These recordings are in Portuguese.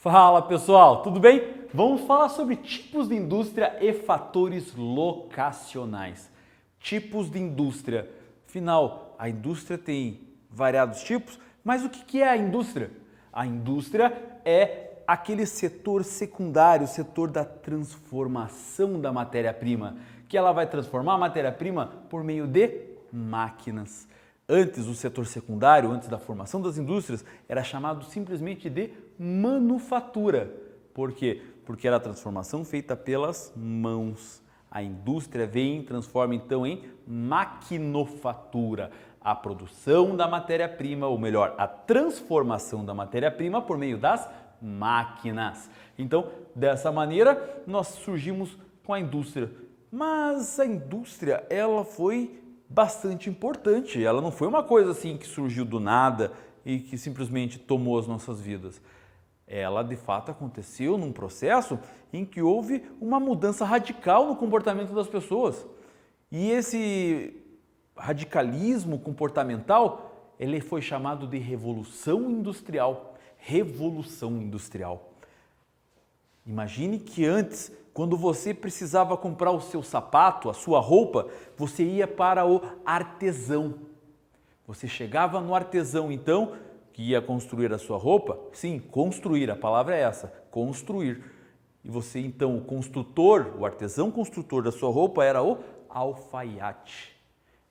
Fala pessoal, tudo bem? Vamos falar sobre tipos de indústria e fatores locacionais. Tipos de indústria. Afinal, a indústria tem variados tipos, mas o que é a indústria? A indústria é aquele setor secundário, o setor da transformação da matéria-prima, que ela vai transformar a matéria-prima por meio de máquinas. Antes, o setor secundário, antes da formação das indústrias, era chamado simplesmente de manufatura. Por quê? Porque era a transformação feita pelas mãos. A indústria vem e transforma então em maquinofatura, a produção da matéria-prima, ou melhor, a transformação da matéria-prima por meio das máquinas. Então, dessa maneira, nós surgimos com a indústria. Mas a indústria, ela foi bastante importante. Ela não foi uma coisa assim que surgiu do nada e que simplesmente tomou as nossas vidas. Ela de fato aconteceu num processo em que houve uma mudança radical no comportamento das pessoas. E esse radicalismo comportamental, ele foi chamado de Revolução Industrial. Revolução Industrial. Imagine que antes, quando você precisava comprar o seu sapato, a sua roupa, você ia para o artesão. Você chegava no artesão, então, que ia construir a sua roupa. Sim, construir, a palavra é essa, construir. E você, então, o construtor, o artesão construtor da sua roupa era o alfaiate.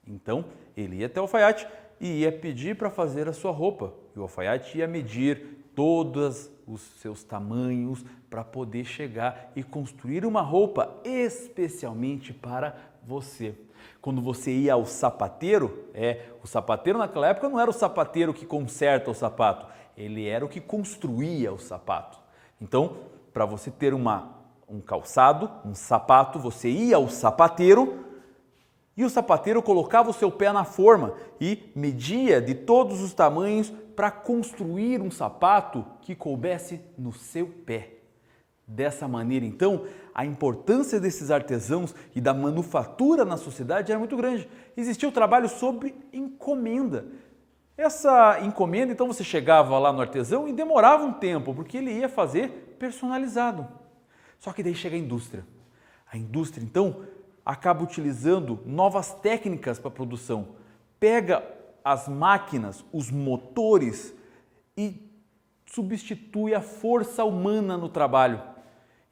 Então, ele ia até o alfaiate e ia pedir para fazer a sua roupa. E o alfaiate ia medir todos os seus tamanhos para poder chegar e construir uma roupa especialmente para você. Quando você ia ao sapateiro, o sapateiro naquela época não era o sapateiro que conserta o sapato, ele era o que construía o sapato. Então, para você ter um calçado, um sapato, você ia ao sapateiro e o sapateiro colocava o seu pé na forma e media de todos os tamanhos para construir um sapato que coubesse no seu pé. Dessa maneira, então, a importância desses artesãos e da manufatura na sociedade era muito grande. Existia o trabalho sob encomenda. Essa encomenda, então, você chegava lá no artesão e demorava um tempo, porque ele ia fazer personalizado. Só que daí chega a indústria. A indústria, então, acaba utilizando novas técnicas para a produção. Pega as máquinas, os motores e substitui a força humana no trabalho.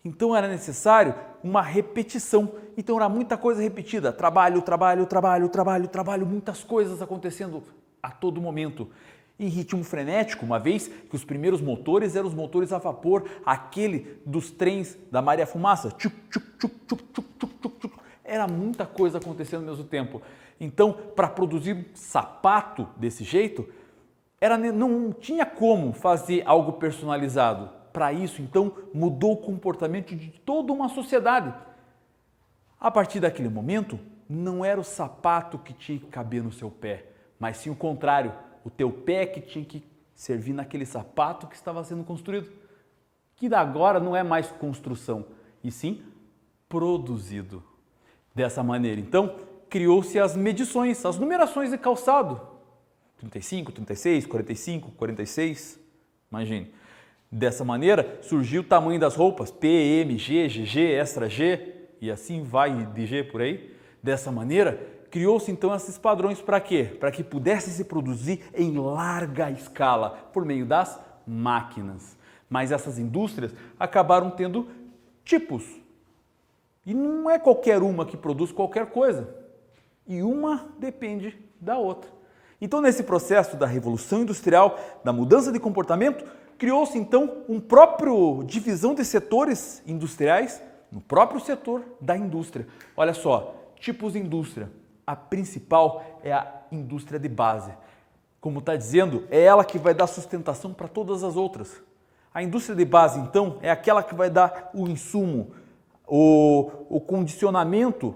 Então era necessário uma repetição. Então era muita coisa repetida. Trabalho, trabalho, trabalho, trabalho, trabalho, muitas coisas acontecendo a todo momento. Em ritmo frenético, uma vez que os primeiros motores eram os motores a vapor, aquele dos trens da Maria Fumaça. Tchuc, tchuc, tchuc, tchuc, tchuc, tchuc, tchuc, tchuc. Era muita coisa acontecendo ao mesmo tempo. Então, para produzir um sapato desse jeito, não tinha como fazer algo personalizado. Para isso, então, mudou o comportamento de toda uma sociedade. A partir daquele momento, não era o sapato que tinha que caber no seu pé, mas sim o contrário, o teu pé que tinha que servir naquele sapato que estava sendo construído. Que agora não é mais construção, e sim produzido. Dessa maneira, então, criou-se as medições, as numerações de calçado. 35, 36, 45, 46, imagine. Dessa maneira, surgiu o tamanho das roupas, P, M, G, GG, Extra G, e assim vai de G por aí. Dessa maneira, criou-se então esses padrões para quê? Para que pudesse se produzir em larga escala, por meio das máquinas. Mas essas indústrias acabaram tendo tipos. E não é qualquer uma que produz qualquer coisa. E uma depende da outra. Então, nesse processo da Revolução Industrial, da mudança de comportamento, criou-se então um próprio divisão de setores industriais no próprio setor da indústria. Olha só, tipos de indústria. A principal é a indústria de base. Como está dizendo, é ela que vai dar sustentação para todas as outras. A indústria de base, então, é aquela que vai dar o insumo, o condicionamento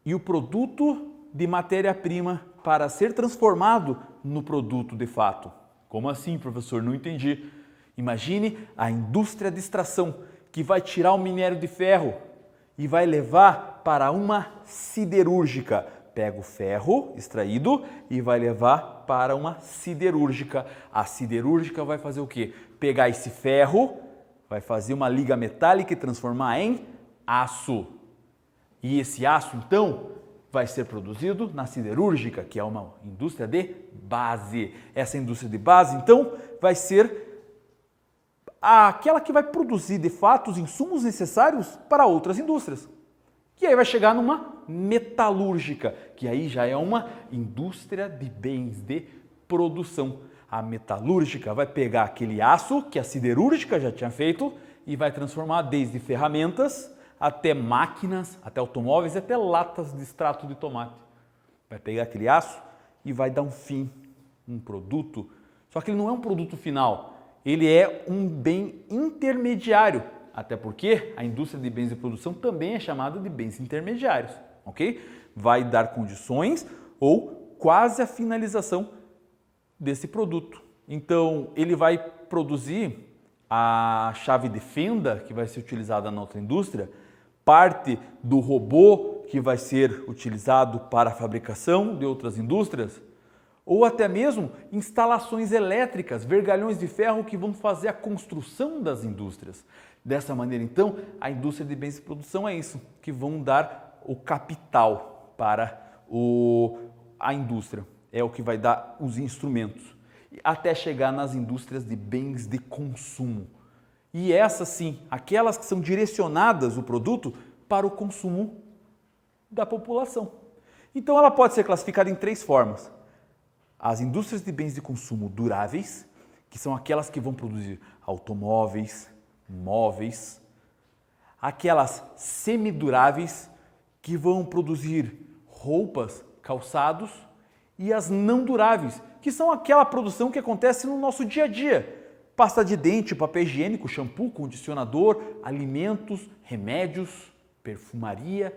e o produto de matéria-prima para ser transformado no produto de fato. Como assim, professor? Não entendi. Imagine a indústria de extração que vai tirar o minério de ferro e vai levar para uma siderúrgica. Pega o ferro extraído e vai levar para uma siderúrgica. A siderúrgica vai fazer o quê? Pegar esse ferro, vai fazer uma liga metálica e transformar em aço. E esse aço, então, vai ser produzido na siderúrgica, que é uma indústria de base. Essa indústria de base, então, vai ser aquela que vai produzir, de fato, os insumos necessários para outras indústrias. E aí vai chegar numa metalúrgica, que aí já é uma indústria de bens de produção. A metalúrgica vai pegar aquele aço que a siderúrgica já tinha feito e vai transformar desde ferramentas até máquinas, até automóveis e até latas de extrato de tomate. Vai pegar aquele aço e vai dar um fim, um produto. Só que ele não é um produto final, ele é um bem intermediário. Até porque a indústria de bens de produção também é chamada de bens intermediários, ok? Vai dar condições ou quase a finalização desse produto. Então, ele vai produzir a chave de fenda que vai ser utilizada na outra indústria, parte do robô que vai ser utilizado para a fabricação de outras indústrias, ou até mesmo instalações elétricas, vergalhões de ferro que vão fazer a construção das indústrias. Dessa maneira, então, a indústria de bens de produção é isso, que vão dar o capital para a indústria, é o que vai dar os instrumentos, até chegar nas indústrias de bens de consumo. E essas sim, aquelas que são direcionadas o produto para o consumo da população. Então ela pode ser classificada em três formas. As indústrias de bens de consumo duráveis, que são aquelas que vão produzir automóveis, móveis, aquelas semiduráveis, que vão produzir roupas, calçados, e as não duráveis, que são aquela produção que acontece no nosso dia a dia. Pasta de dente, papel higiênico, shampoo, condicionador, alimentos, remédios, perfumaria.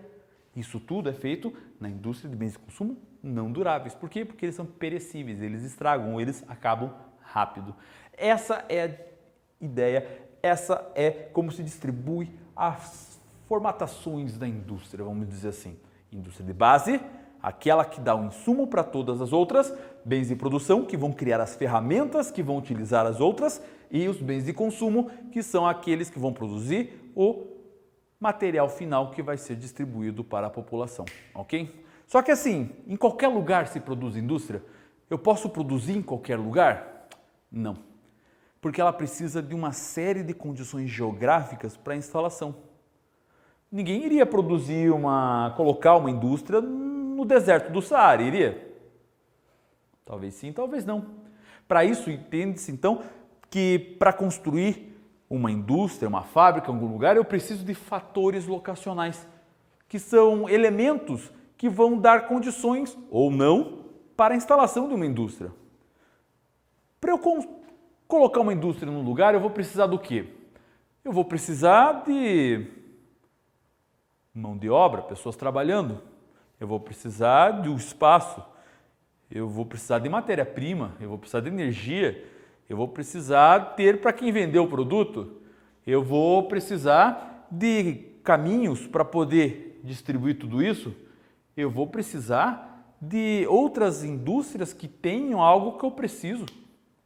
Isso tudo é feito na indústria de bens de consumo não duráveis. Por quê? Porque eles são perecíveis, eles estragam, eles acabam rápido. Essa é a ideia, essa é como se distribui as formatações da indústria, vamos dizer assim. Indústria de base, aquela que dá o insumo para todas as outras, bens de produção, que vão criar as ferramentas que vão utilizar as outras, e os bens de consumo, que são aqueles que vão produzir o material final que vai ser distribuído para a população, ok? Só que assim, em qualquer lugar se produz indústria? Eu posso produzir em qualquer lugar? Não, porque ela precisa de uma série de condições geográficas para a instalação. Ninguém iria colocar uma indústria no deserto do Saara, iria? Talvez sim, talvez não. Para isso, entende-se então que para construir uma indústria, uma fábrica em algum lugar, eu preciso de fatores locacionais, que são elementos que vão dar condições, ou não, para a instalação de uma indústria. Para eu colocar uma indústria num lugar, eu vou precisar do quê? Eu vou precisar de mão de obra, pessoas trabalhando. Eu vou precisar de um espaço. Eu vou precisar de matéria-prima. Eu vou precisar de energia. Eu vou precisar ter para quem vender o produto. Eu vou precisar de caminhos para poder distribuir tudo isso. Eu vou precisar de outras indústrias que tenham algo que eu preciso.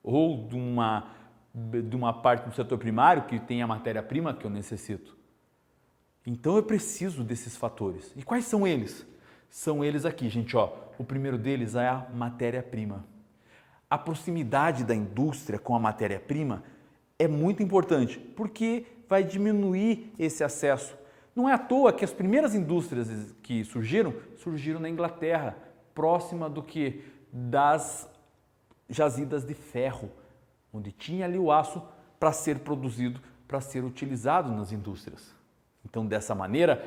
Ou de uma parte do setor primário que tenha a matéria-prima que eu necessito. Então eu preciso desses fatores. E quais são eles? São eles aqui, gente, ó. O primeiro deles é a matéria-prima. A proximidade da indústria com a matéria-prima é muito importante, porque vai diminuir esse acesso. Não é à toa que as primeiras indústrias que surgiram na Inglaterra, próxima do que das jazidas de ferro, onde tinha ali o aço para ser produzido, para ser utilizado nas indústrias. Então, dessa maneira,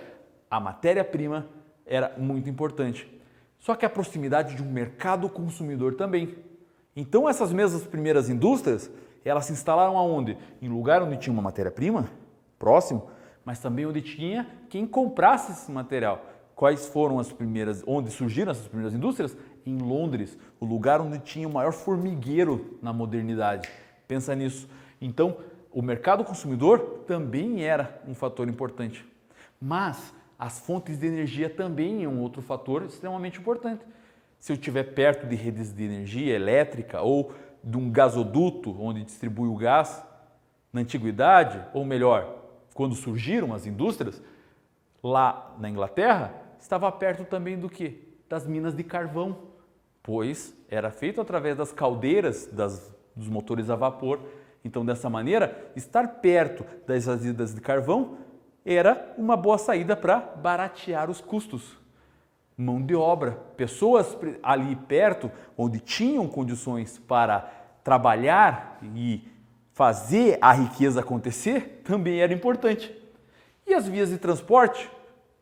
a matéria-prima era muito importante. Só que a proximidade de um mercado consumidor também. Então, essas mesmas primeiras indústrias, elas se instalaram aonde? Em lugar onde tinha uma matéria-prima, próximo, mas também onde tinha quem comprasse esse material. Quais foram as primeiras, onde surgiram essas primeiras indústrias? Em Londres, o lugar onde tinha o maior formigueiro na modernidade. Pensa nisso. Então, o mercado consumidor também era um fator importante. Mas as fontes de energia também é um outro fator extremamente importante. Se eu estiver perto de redes de energia elétrica ou de um gasoduto onde distribui o gás, Na antiguidade, ou melhor, quando surgiram as indústrias, lá na Inglaterra, estava perto também do quê? Das minas de carvão, pois era feito através das caldeiras dos motores a vapor. Então, dessa maneira, estar perto das jazidas de carvão era uma boa saída para baratear os custos. Mão de obra, pessoas ali perto, onde tinham condições para trabalhar e fazer a riqueza acontecer, também era importante. E as vias de transporte,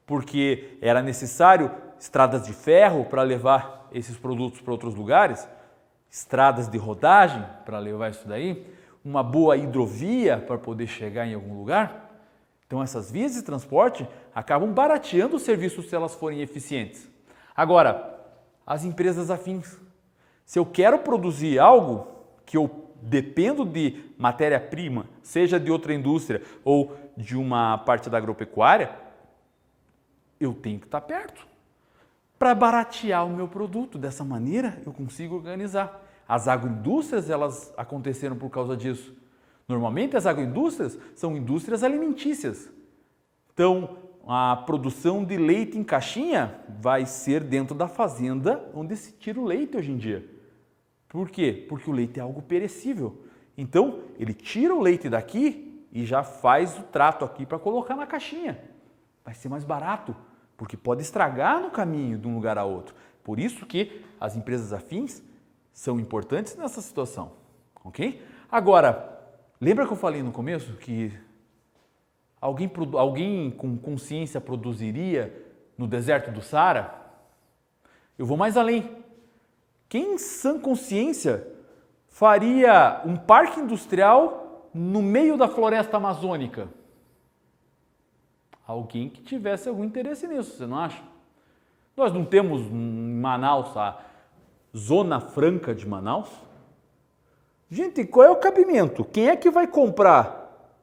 porque era necessário estradas de ferro para levar esses produtos para outros lugares, estradas de rodagem para levar isso daí, uma boa hidrovia para poder chegar em algum lugar. Então essas vias de transporte acabam barateando os serviços se elas forem eficientes. Agora, as empresas afins. Se eu quero produzir algo que eu dependo de matéria-prima, seja de outra indústria ou de uma parte da agropecuária, eu tenho que estar perto para baratear o meu produto. Dessa maneira, eu consigo organizar. As agroindústrias, elas aconteceram por causa disso. Normalmente, as agroindústrias são indústrias alimentícias. Então, a produção de leite em caixinha vai ser dentro da fazenda onde se tira o leite hoje em dia. Por quê? Porque o leite é algo perecível. Então, ele tira o leite daqui e já faz o trato aqui para colocar na caixinha. Vai ser mais barato, porque pode estragar no caminho de um lugar a outro. Por isso que as empresas afins são importantes nessa situação, ok? Agora, lembra que eu falei no começo que alguém com consciência produziria no deserto do Saara? Eu vou mais além. Quem em sã consciência faria um parque industrial no meio da floresta amazônica? Alguém que tivesse algum interesse nisso, você não acha? Nós não temos em Manaus a Zona Franca de Manaus? Gente, qual é o cabimento? Quem é que vai comprar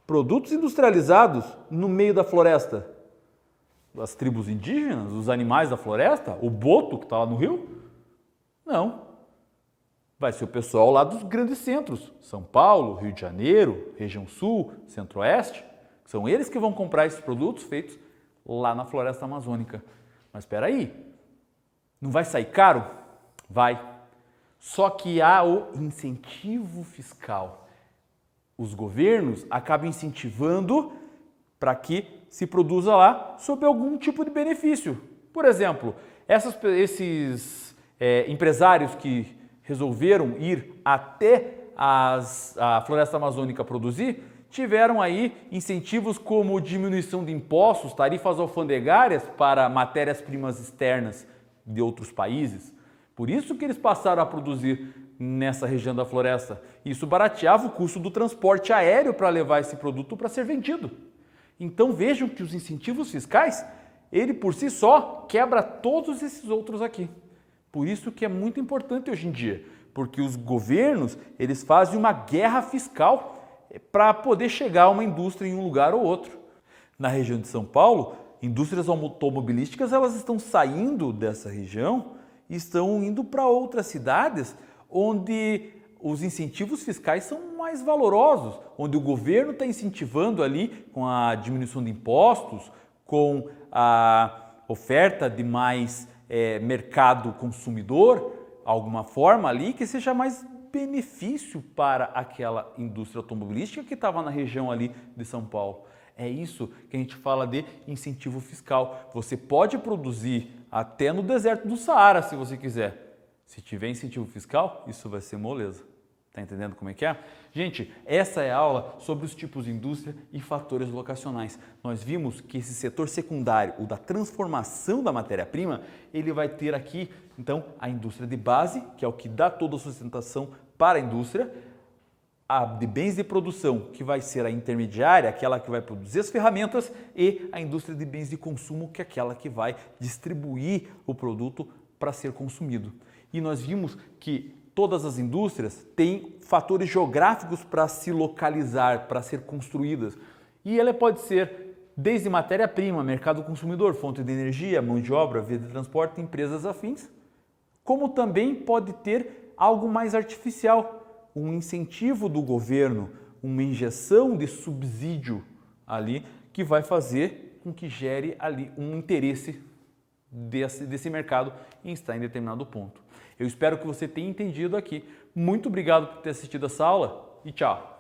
produtos industrializados no meio da floresta? As tribos indígenas, os animais da floresta? O boto que está lá no rio? Não. Vai ser o pessoal lá dos grandes centros, São Paulo, Rio de Janeiro, região sul, centro-oeste. São eles que vão comprar esses produtos feitos lá na floresta amazônica. Mas espera aí, não vai sair caro? Vai. Só que há o incentivo fiscal. Os governos acabam incentivando para que se produza lá sob algum tipo de benefício. Por exemplo, esses empresários que resolveram ir até a floresta amazônica produzir, tiveram aí incentivos como diminuição de impostos, tarifas alfandegárias para matérias-primas externas de outros países. Por isso que eles passaram a produzir nessa região da floresta. Isso barateava o custo do transporte aéreo para levar esse produto para ser vendido. Então vejam que os incentivos fiscais, ele por si só quebra todos esses outros aqui. Por isso que é muito importante hoje em dia, porque os governos, eles fazem uma guerra fiscal para poder chegar a uma indústria em um lugar ou outro. Na região de São Paulo, indústrias automobilísticas, elas estão saindo dessa região e estão indo para outras cidades onde os incentivos fiscais são mais valorosos, onde o governo está incentivando ali com a diminuição de impostos, com a oferta de mais mercado consumidor, alguma forma ali que seja mais benefício para aquela indústria automobilística que estava na região ali de São Paulo. É isso que a gente fala de incentivo fiscal. Você pode produzir até no deserto do Saara, se você quiser. Se tiver incentivo fiscal, isso vai ser moleza. Tá entendendo como é que é? Gente, essa é a aula sobre os tipos de indústria e fatores locacionais. Nós vimos que esse setor secundário, o da transformação da matéria-prima, ele vai ter aqui, então, a indústria de base, que é o que dá toda a sustentação para a indústria, a de bens de produção, que vai ser a intermediária, aquela que vai produzir as ferramentas, e a indústria de bens de consumo, que é aquela que vai distribuir o produto para ser consumido. E nós vimos que todas as indústrias têm fatores geográficos para se localizar, para ser construídas. E ela pode ser desde matéria-prima, mercado consumidor, fonte de energia, mão de obra, via de transporte, empresas afins, como também pode ter algo mais artificial, um incentivo do governo, uma injeção de subsídio ali que vai fazer com que gere ali um interesse desse mercado em estar em determinado ponto. Eu espero que você tenha entendido aqui. Muito obrigado por ter assistido essa aula e tchau!